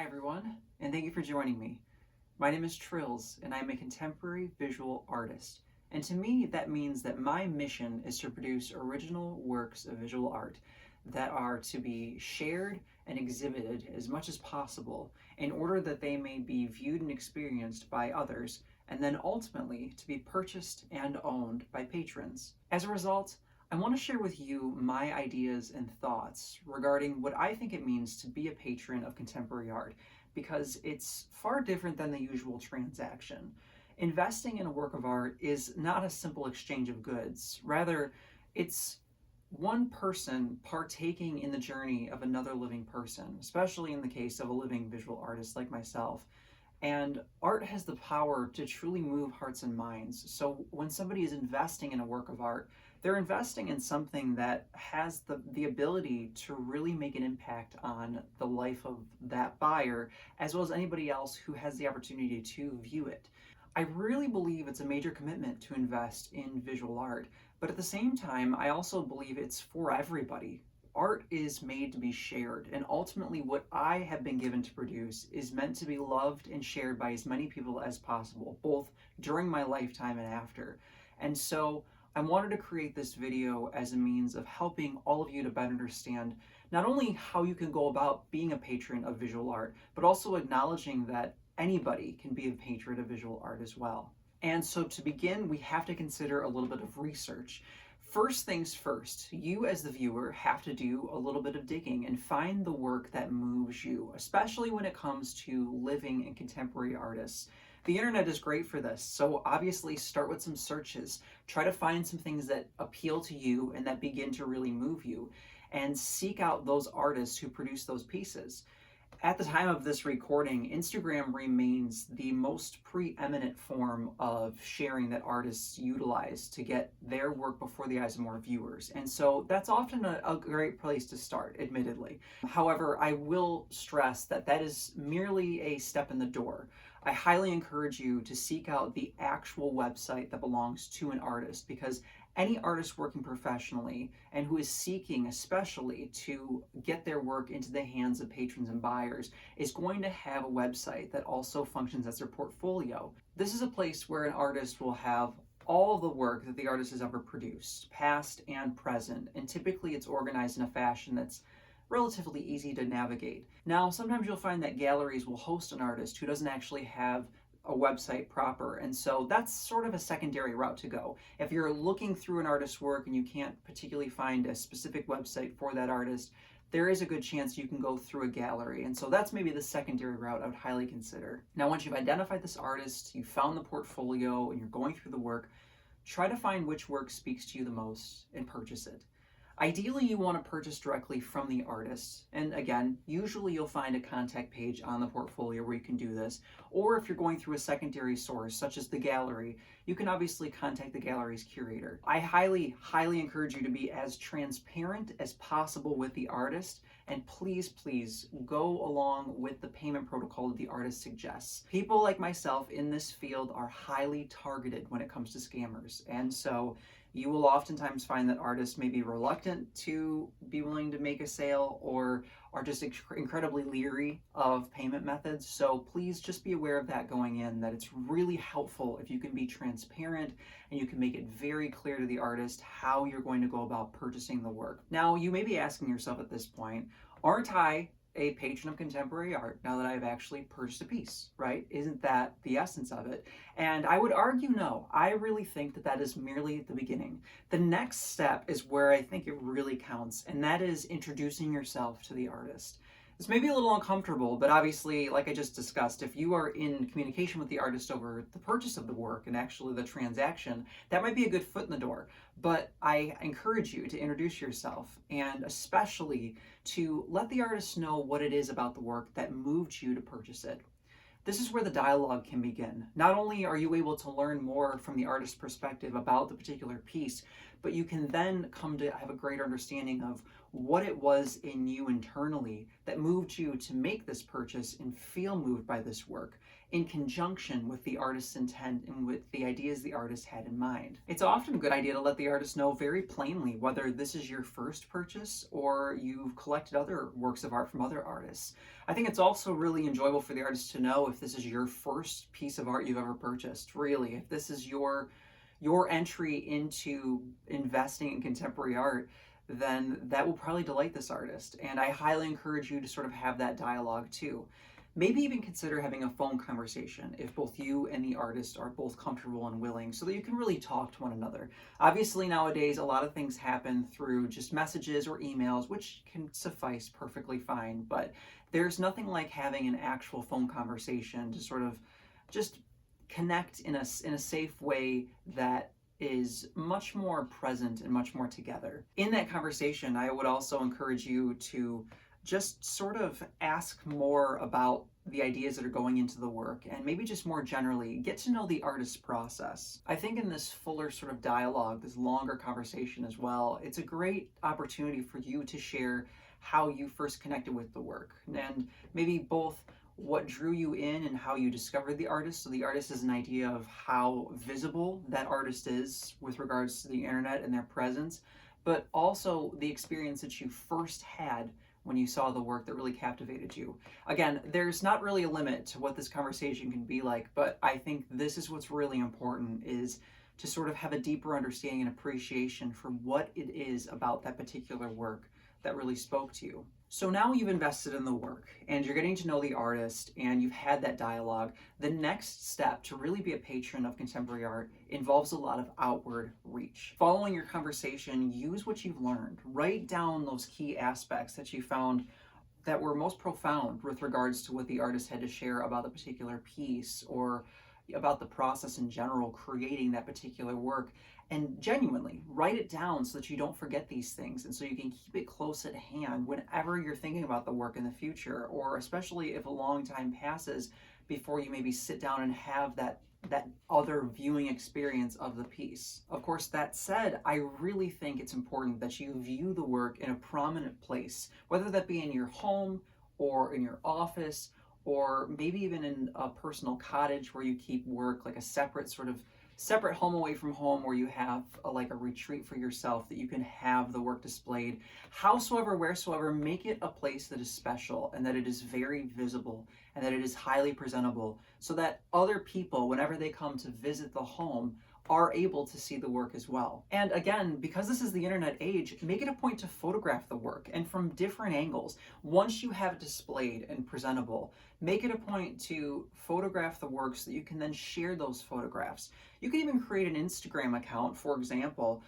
Hi everyone, and thank you for joining me. My name is Trills, and I'm a contemporary visual artist. And to me, that means that my mission is to produce original works of visual art that are to be shared and exhibited as much as possible in order that they may be viewed and experienced by others, and then ultimately to be purchased and owned by patrons. As a result, I want to share with you my ideas and thoughts regarding what I think it means to be a patron of contemporary art, because it's far different than the usual transaction. Investing in a work of art is not a simple exchange of goods. Rather, it's one person partaking in the journey of another living person, especially in the case of a living visual artist like myself. And art has the power to truly move hearts and minds. So when somebody is investing in a work of art, they're investing in something that has the ability to really make an impact on the life of that buyer, as well as anybody else who has the opportunity to view it. I really believe it's a major commitment to invest in visual art, but at the same time, I also believe it's for everybody. Art is made to be shared, and ultimately what I have been given to produce is meant to be loved and shared by as many people as possible, both during my lifetime and after. And so I wanted to create this video as a means of helping all of you to better understand not only how you can go about being a patron of visual art, but also acknowledging that anybody can be a patron of visual art as well. And so to begin, we have to consider a little bit of research. First things first, you as the viewer have to do a little bit of digging and find the work that moves you, especially when it comes to living and contemporary artists. The internet is great for this, so obviously start with some searches. Try to find some things that appeal to you and that begin to really move you, and seek out those artists who produce those pieces. At the time of this recording, Instagram remains the most preeminent form of sharing that artists utilize to get their work before the eyes of more viewers. And so that's often a great place to start, admittedly. However, I will stress that that is merely a step in the door. I highly encourage you to seek out the actual website that belongs to an artist, because any artist working professionally and who is seeking especially to get their work into the hands of patrons and buyers is going to have a website that also functions as their portfolio. This is a place where an artist will have all the work that the artist has ever produced, past and present, and typically it's organized in a fashion that's relatively easy to navigate. Now, sometimes you'll find that galleries will host an artist who doesn't actually have a website proper, and so that's sort of a secondary route to go. If you're looking through an artist's work and you can't particularly find a specific website for that artist, there is a good chance you can go through a gallery, and so that's maybe the secondary route I would highly consider. Now, once you've identified this artist, you found the portfolio, and you're going through the work, try to find which work speaks to you the most and purchase it. Ideally, you want to purchase directly from the artist. And again, usually you'll find a contact page on the portfolio where you can do this. Or if you're going through a secondary source, such as the gallery, you can obviously contact the gallery's curator. I highly, highly encourage you to be as transparent as possible with the artist. And please, please go along with the payment protocol that the artist suggests. People like myself in this field are highly targeted when it comes to scammers. And so you will oftentimes find that artists may be reluctant to be willing to make a sale, or are just incredibly leery of payment methods. So please just be aware of that going in, that it's really helpful if you can be transparent and you can make it very clear to the artist how you're going to go about purchasing the work. Now, you may be asking yourself at this point, aren't I a patron of contemporary art now that I've actually purchased a piece, right? Isn't that the essence of it? And I would argue no. I really think that that is merely the beginning. The next step is where I think it really counts, and that is introducing yourself to the artist. This may be a little uncomfortable, but obviously, like I just discussed, if you are in communication with the artist over the purchase of the work and actually the transaction, that might be a good foot in the door. But I encourage you to introduce yourself, and especially to let the artist know what it is about the work that moved you to purchase it. This is where the dialogue can begin. Not only are you able to learn more from the artist's perspective about the particular piece, but you can then come to have a greater understanding of what it was in you internally that moved you to make this purchase and feel moved by this work in conjunction with the artist's intent and with the ideas the artist had in mind. It's often a good idea to let the artist know very plainly whether this is your first purchase or you've collected other works of art from other artists. I think it's also really enjoyable for the artist to know if this is your first piece of art you've ever purchased, really. If this is your entry into investing in contemporary art, then that will probably delight this artist. And I highly encourage you to sort of have that dialogue too. Maybe even consider having a phone conversation if both you and the artist are both comfortable and willing, so that you can really talk to one another. Obviously, nowadays, a lot of things happen through just messages or emails, which can suffice perfectly fine, but there's nothing like having an actual phone conversation to sort of just connect in a safe way that is much more present and much more together. In that conversation, I would also encourage you to just sort of ask more about the ideas that are going into the work, and maybe just more generally get to know the artist's process. I think in this fuller sort of dialogue, this longer conversation as well, it's a great opportunity for you to share how you first connected with the work, and maybe both what drew you in and how you discovered the artist, so the artist has an idea of how visible that artist is with regards to the internet and their presence, but also the experience that you first had when you saw the work that really captivated you. Again, there's not really a limit to what this conversation can be like, but I think this is what's really important, is to sort of have a deeper understanding and appreciation for what it is about that particular work that really spoke to you. So now you've invested in the work and you're getting to know the artist and you've had that dialogue. The next step to really be a patron of contemporary art involves a lot of outward reach. Following your conversation, use what you've learned. Write down those key aspects that you found that were most profound with regards to what the artist had to share about the particular piece or about the process in general, creating that particular work. And genuinely write it down so that you don't forget these things, and so you can keep it close at hand whenever you're thinking about the work in the future, or especially if a long time passes before you maybe sit down and have that other viewing experience of the piece. Of course, that said, I really think it's important that you view the work in a prominent place, whether that be in your home or in your office, or maybe even in a personal cottage where you keep work, like a separate home away from home, where you have like a retreat for yourself that you can have the work displayed. Howsoever, wheresoever, make it a place that is special and that it is very visible and that it is highly presentable, so that other people, whenever they come to visit the home, are able to see the work as well. And again, because this is the internet age, make it a point to photograph the work, and from different angles. Once you have it displayed and presentable, make it a point to photograph the work so that you can then share those photographs. You can even create an Instagram account, for example,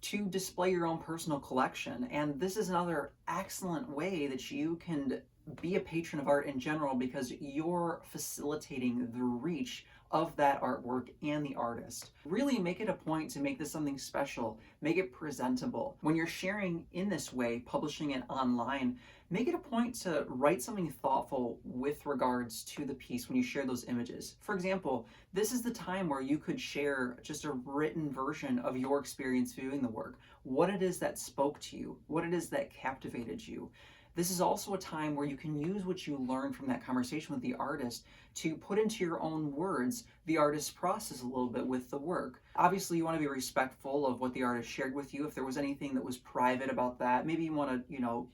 to display your own personal collection. And this is another excellent way that you can be a patron of art in general, because you're facilitating the reach of that artwork and the artist. Really make it a point to make this something special, make it presentable. When you're sharing in this way, publishing it online, make it a point to write something thoughtful with regards to the piece when you share those images. For example, this is the time where you could share just a written version of your experience viewing the work, what it is that spoke to you, what it is that captivated you. This is also a time where you can use what you learned from that conversation with the artist to put into your own words the artist's process a little bit with the work. Obviously, you want to be respectful of what the artist shared with you. If there was anything that was private about that, maybe you want to,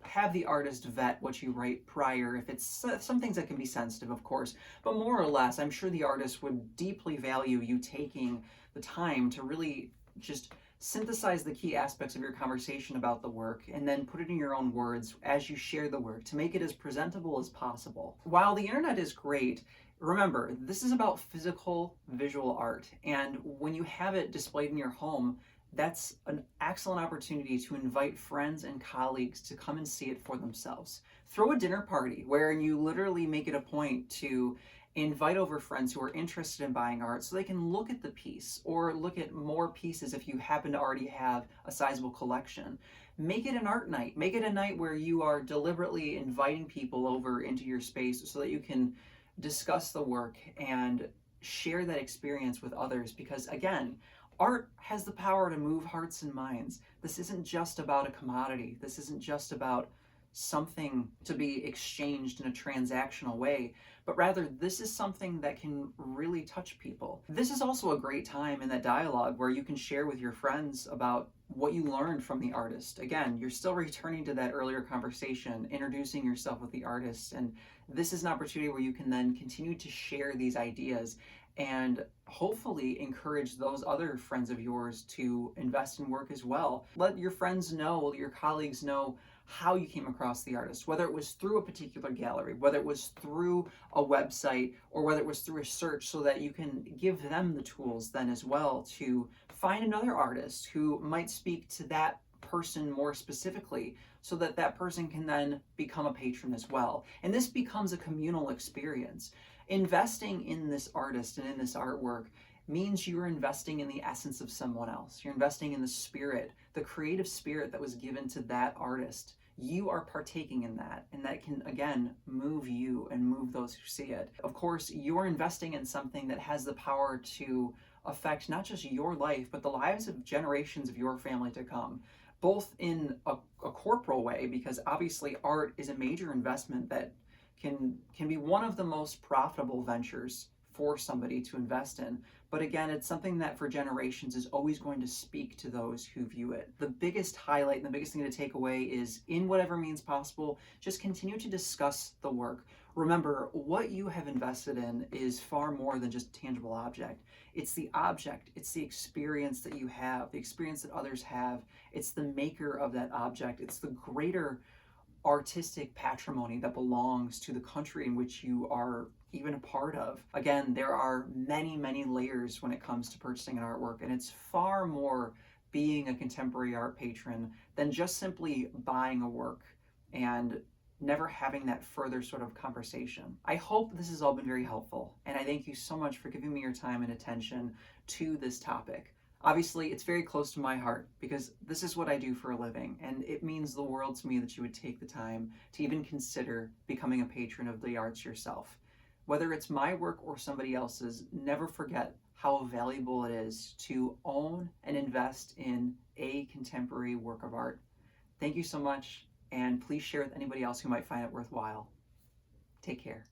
have the artist vet what you write prior, if it's some things that can be sensitive, of course. But more or less, I'm sure the artist would deeply value you taking the time to really just synthesize the key aspects of your conversation about the work and then put it in your own words as you share the work to make it as presentable as possible. While the internet is great, remember, this is about physical visual art, and when you have it displayed in your home, that's an excellent opportunity to invite friends and colleagues to come and see it for themselves. Throw a dinner party where you literally make it a point to invite over friends who are interested in buying art so they can look at the piece or look at more pieces if you happen to already have a sizable collection. Make it an art night. Make it a night where you are deliberately inviting people over into your space so that you can discuss the work and share that experience with others, because again, Art has the power to move hearts and minds. This isn't just about a commodity. This isn't just about something to be exchanged in a transactional way, but rather this is something that can really touch people. This is also a great time in that dialogue where you can share with your friends about what you learned from the artist. Again, you're still returning to that earlier conversation, introducing yourself with the artist, and this is an opportunity where you can then continue to share these ideas and hopefully encourage those other friends of yours to invest in work as well. Let your friends know, your colleagues know how you came across the artist, whether it was through a particular gallery, whether it was through a website, or whether it was through a search, so that you can give them the tools then as well to find another artist who might speak to that person more specifically, so that that person can then become a patron as well. And this becomes a communal experience. Investing in this artist and in this artwork means you're investing in the essence of someone else. You're investing in the spirit, the creative spirit that was given to that artist. You are partaking in that, and that can, again, move you and move those who see it. Of course, you're investing in something that has the power to affect not just your life, but the lives of generations of your family to come, both in a corporal way, because obviously art is a major investment that can be one of the most profitable ventures for somebody to invest in. But again, it's something that for generations is always going to speak to those who view it. The biggest highlight and the biggest thing to take away is, in whatever means possible, just continue to discuss the work. Remember, what you have invested in is far more than just a tangible object. It's the object, it's the experience that you have, the experience that others have. It's the maker of that object. It's the greater artistic patrimony that belongs to the country in which you are even a part of. Again, there are many, many layers when it comes to purchasing an artwork, and it's far more being a contemporary art patron than just simply buying a work and never having that further sort of conversation. I hope this has all been very helpful, and I thank you so much for giving me your time and attention to this topic. Obviously, it's very close to my heart because this is what I do for a living, and it means the world to me that you would take the time to even consider becoming a patron of the arts yourself. Whether it's my work or somebody else's, never forget how valuable it is to own and invest in a contemporary work of art. Thank you so much, and please share with anybody else who might find it worthwhile. Take care.